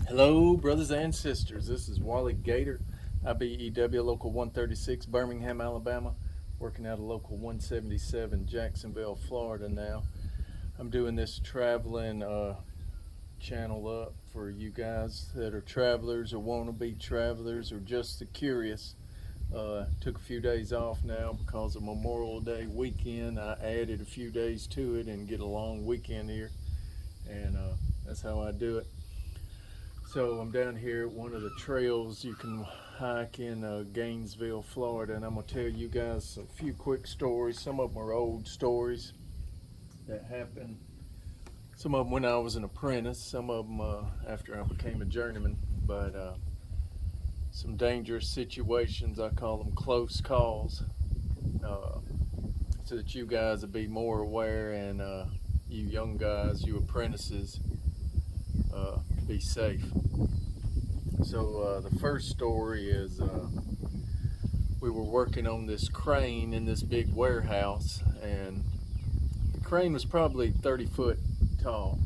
Hello, brothers and sisters. This is Wally Gator, IBEW Local 136, Birmingham, Alabama, working out of Local 177, Jacksonville, Florida now. I'm doing this traveling channel up for you guys that are travelers or want to be travelers or just the curious. Took a few days off now because of Memorial Day weekend. I added a few days to it and get a long weekend here, and that's how I do it. So I'm down here at one of the trails you can hike in Gainesville, Florida, and I'm going to tell you guys a few quick stories. Some of them are old stories that happened. Some of them when I was an apprentice, some of them after I became a journeyman, but some dangerous situations, I call them close calls, so that you guys will be more aware, and you young guys, you apprentices, be safe. So the first story is we were working on this crane in this big warehouse, and the crane was probably 30 foot tall,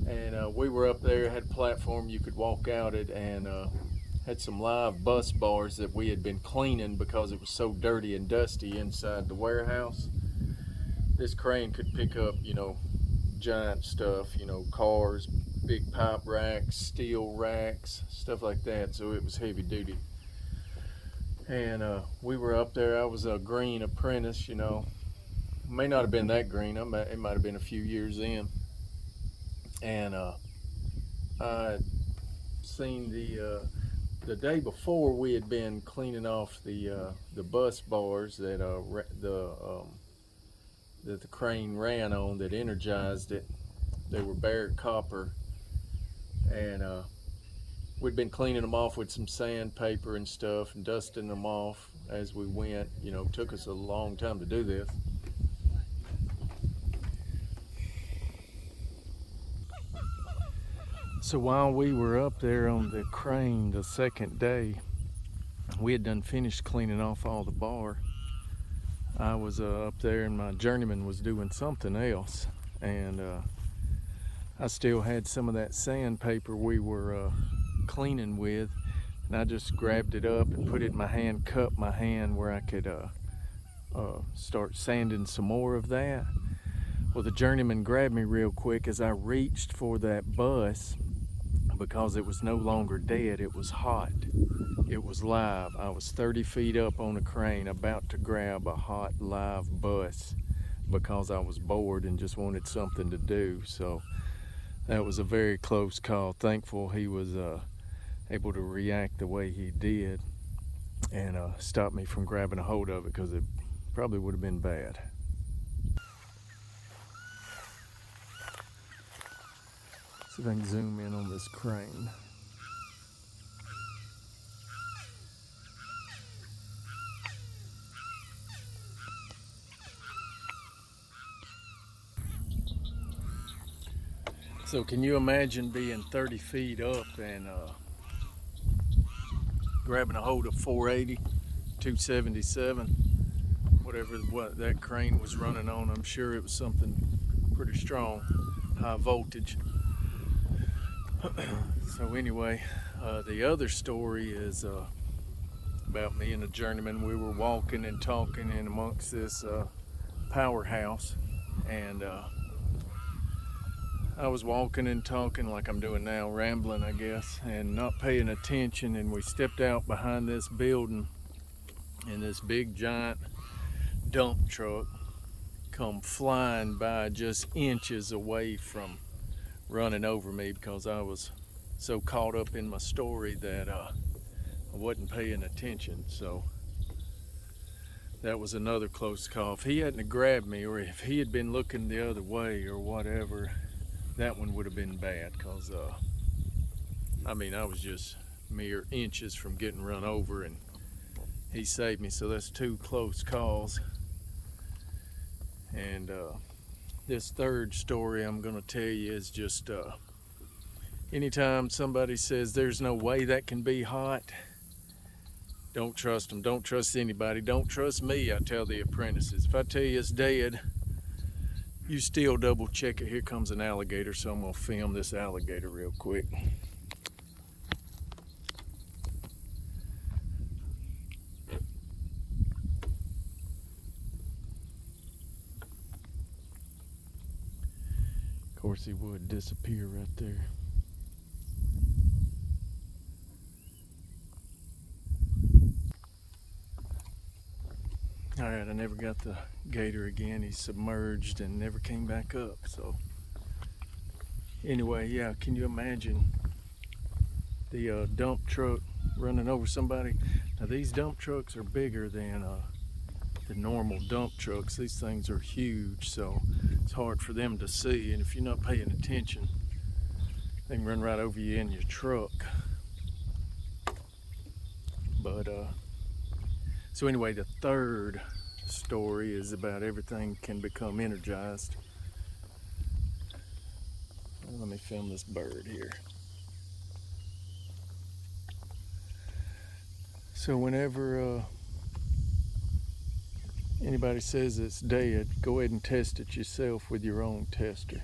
and we were up there, had a platform you could walk out it, and had some live bus bars that we had been cleaning because it was so dirty and dusty inside the warehouse. This crane could pick up, giant stuff, cars, big pipe racks, steel racks, stuff like that, so it was heavy duty. And we were up there. I was a green apprentice, may not have been that green, it might have been a few years in, and I seen the day before we had been cleaning off the bus bars that that the crane ran on, that energized it. They were bare copper, and we'd been cleaning them off with some sandpaper and stuff and dusting them off as we went. Took us a long time to do this. So while we were up there on the crane the second day, we had done finished cleaning off all the bar. I was up there, and my journeyman was doing something else, and I still had some of that sandpaper we were cleaning with, and I just grabbed it up and put it in my hand, cupped my hand where I could start sanding some more of that. Well, the journeyman grabbed me real quick as I reached for that bus, because it was no longer dead, it was hot. It was live. I was 30 feet up on a crane about to grab a hot live bus because I was bored and just wanted something to do. So that was a very close call. Thankful he was able to react the way he did and stop me from grabbing a hold of it, because it probably would have been bad. See if I can zoom in on this crane. So can you imagine being 30 feet up and grabbing a hold of 480, 277, whatever what that crane was running on? I'm sure it was something pretty strong, high voltage. So anyway, the other story is about me and a journeyman. We were walking and talking in amongst this powerhouse, and I was walking and talking like I'm doing now, rambling I guess, and not paying attention, and we stepped out behind this building, and this big giant dump truck come flying by just inches away from running over me, because I was so caught up in my story that I wasn't paying attention. So that was another close call. If he hadn't grabbed me, or if he had been looking the other way or whatever, that one would have been bad, because I was just mere inches from getting run over, and he saved me. So that's two close calls. And this third story I'm going to tell you is just anytime somebody says there's no way that can be hot, don't trust them. Don't trust anybody. Don't trust me, I tell the apprentices. If I tell you it's dead, you still double check it. Here comes an alligator, so I'm gonna film this alligator real quick. Of course he would disappear right there. Alright, I never got the gator again. He submerged and never came back up. So anyway, yeah, can you imagine the dump truck running over somebody? Now these dump trucks are bigger than the normal dump trucks. These things are huge, so it's hard for them to see, and if you're not paying attention, they can run right over you in your truck. But so anyway, the third story is about everything can become energized. Let me film this bird here. So whenever anybody says it's dead, go ahead and test it yourself with your own tester.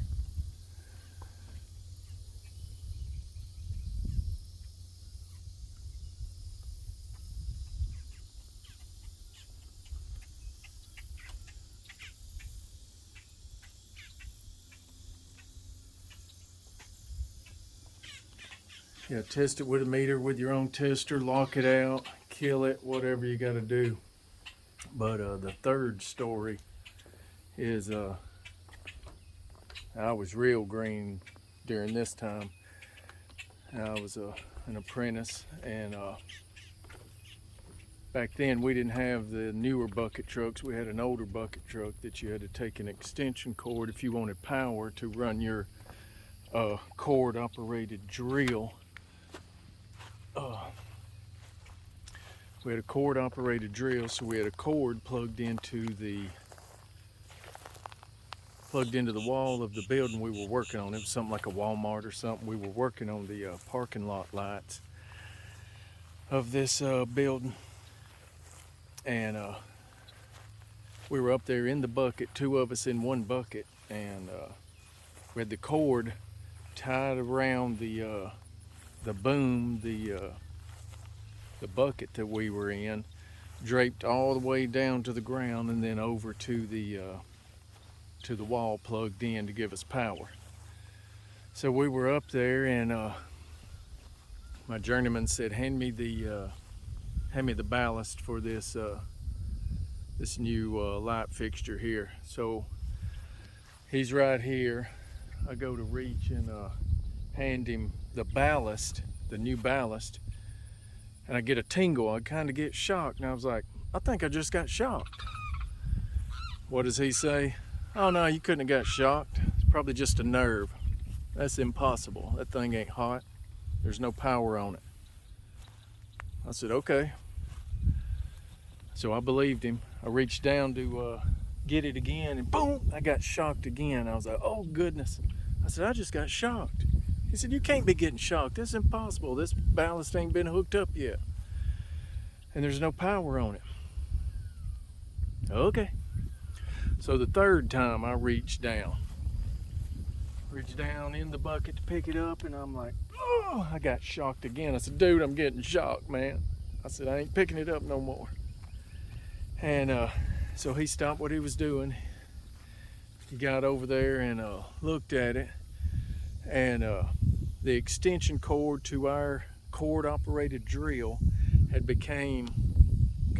Yeah, test it with a meter, with your own tester, lock it out, kill it, whatever you got to do. But the third story is I was real green during this time. I was an apprentice, and back then we didn't have the newer bucket trucks. We had an older bucket truck that you had to take an extension cord if you wanted power to run your cord operated drill. We had a cord operated drill, so we had a cord plugged into the wall of the building we were working on. It was something like a Walmart or something. We were working on the parking lot lights of this building, and we were up there in the bucket, two of us in one bucket, and we had the cord tied around the boom, the bucket that we were in, draped all the way down to the ground, and then over to the wall, plugged in to give us power. So we were up there, and my journeyman said, hand me the ballast for this this new light fixture here. So he's right here. I go to reach and hand him the ballast, the new ballast, and I get a tingle. I kind of get shocked, and I was like, I think I just got shocked. What does he say? Oh no, you couldn't have got shocked. It's probably just a nerve. That's impossible. That thing ain't hot. There's no power on it. I said, okay. So I believed him. I reached down to get it again, and boom, I got shocked again. I was like, oh goodness. I said, I just got shocked. He said, you can't be getting shocked. That's impossible. This ballast ain't been hooked up yet, and there's no power on it. Okay. So the third time I reached down in the bucket to pick it up, and I'm like, oh, I got shocked again. I said, dude, I'm getting shocked, man. I said, I ain't picking it up no more. And so he stopped what he was doing. He got over there and looked at it, and the extension cord to our cord operated drill had became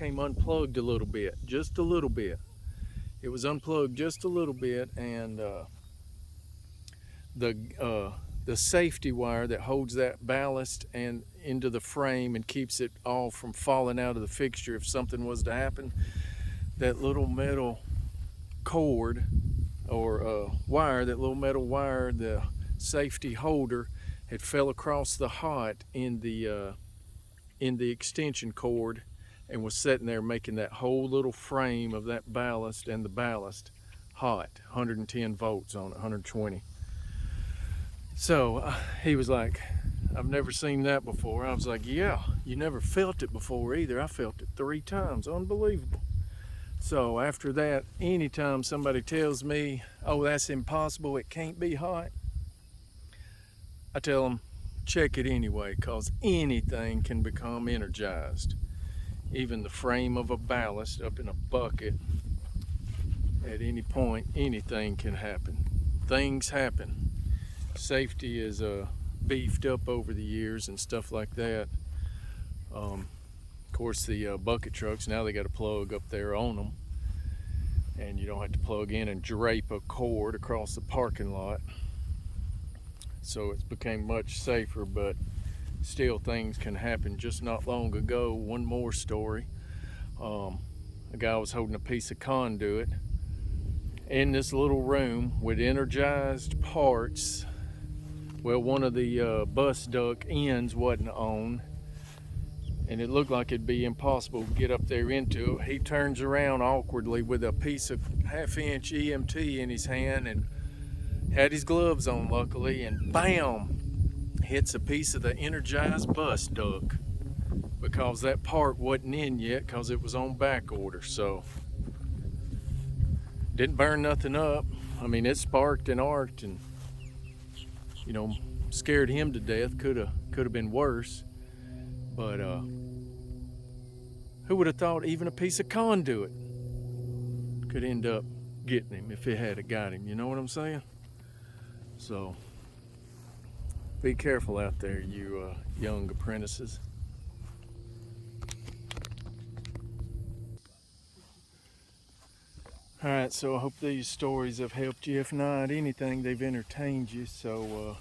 unplugged a little bit, just a little bit. It was unplugged just a little bit, and the safety wire that holds that ballast and into the frame and keeps it all from falling out of the fixture if something was to happen, that little metal cord or wire, that little metal wire, the safety holder, had fell across the hot in the extension cord and was sitting there making that whole little frame of that ballast and the ballast hot. 110 volts on it, 120. So he was like, I've never seen that before. I was like, yeah, you never felt it before either. I felt it 3 times. Unbelievable. So after that, anytime somebody tells me oh, that's impossible, it can't be hot, I tell them, check it anyway, because anything can become energized. Even the frame of a ballast up in a bucket, at any point, anything can happen. Things happen. Safety is beefed up over the years and stuff like that. Of course, the bucket trucks, now they got a plug up there on them, and you don't have to plug in and drape a cord across the parking lot. So it's became much safer, but still things can happen. Just not long ago, one more story. A guy was holding a piece of conduit in this little room with energized parts. Well, one of the bus duct ends wasn't on, and it looked like it'd be impossible to get up there into it. He turns around awkwardly with a piece of 1/2-inch EMT in his hand and had his gloves on, luckily, and bam, hits a piece of the energized bus duct, because that part wasn't in yet because it was on back order. So didn't burn nothing up. I mean, it sparked and arced and, you know, scared him to death. Could have been worse. But who would have thought even a piece of conduit could end up getting him if it had got him? You know what I'm saying? So be careful out there, you young apprentices. All right, so I hope these stories have helped you. If not anything, they've entertained you. So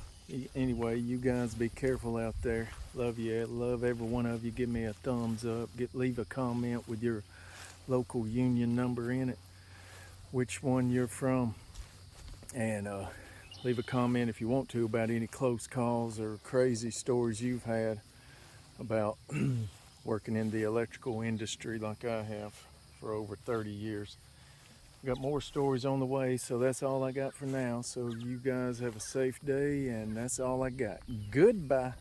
anyway, you guys be careful out there. Love you. Love every one of you. Give me a thumbs up. Leave a comment with your local union number in it, which one you're from, and leave a comment if you want to about any close calls or crazy stories you've had about working in the electrical industry like I have for over 30 years. Got more stories on the way, so that's all I got for now. So you guys have a safe day, and that's all I got. Goodbye.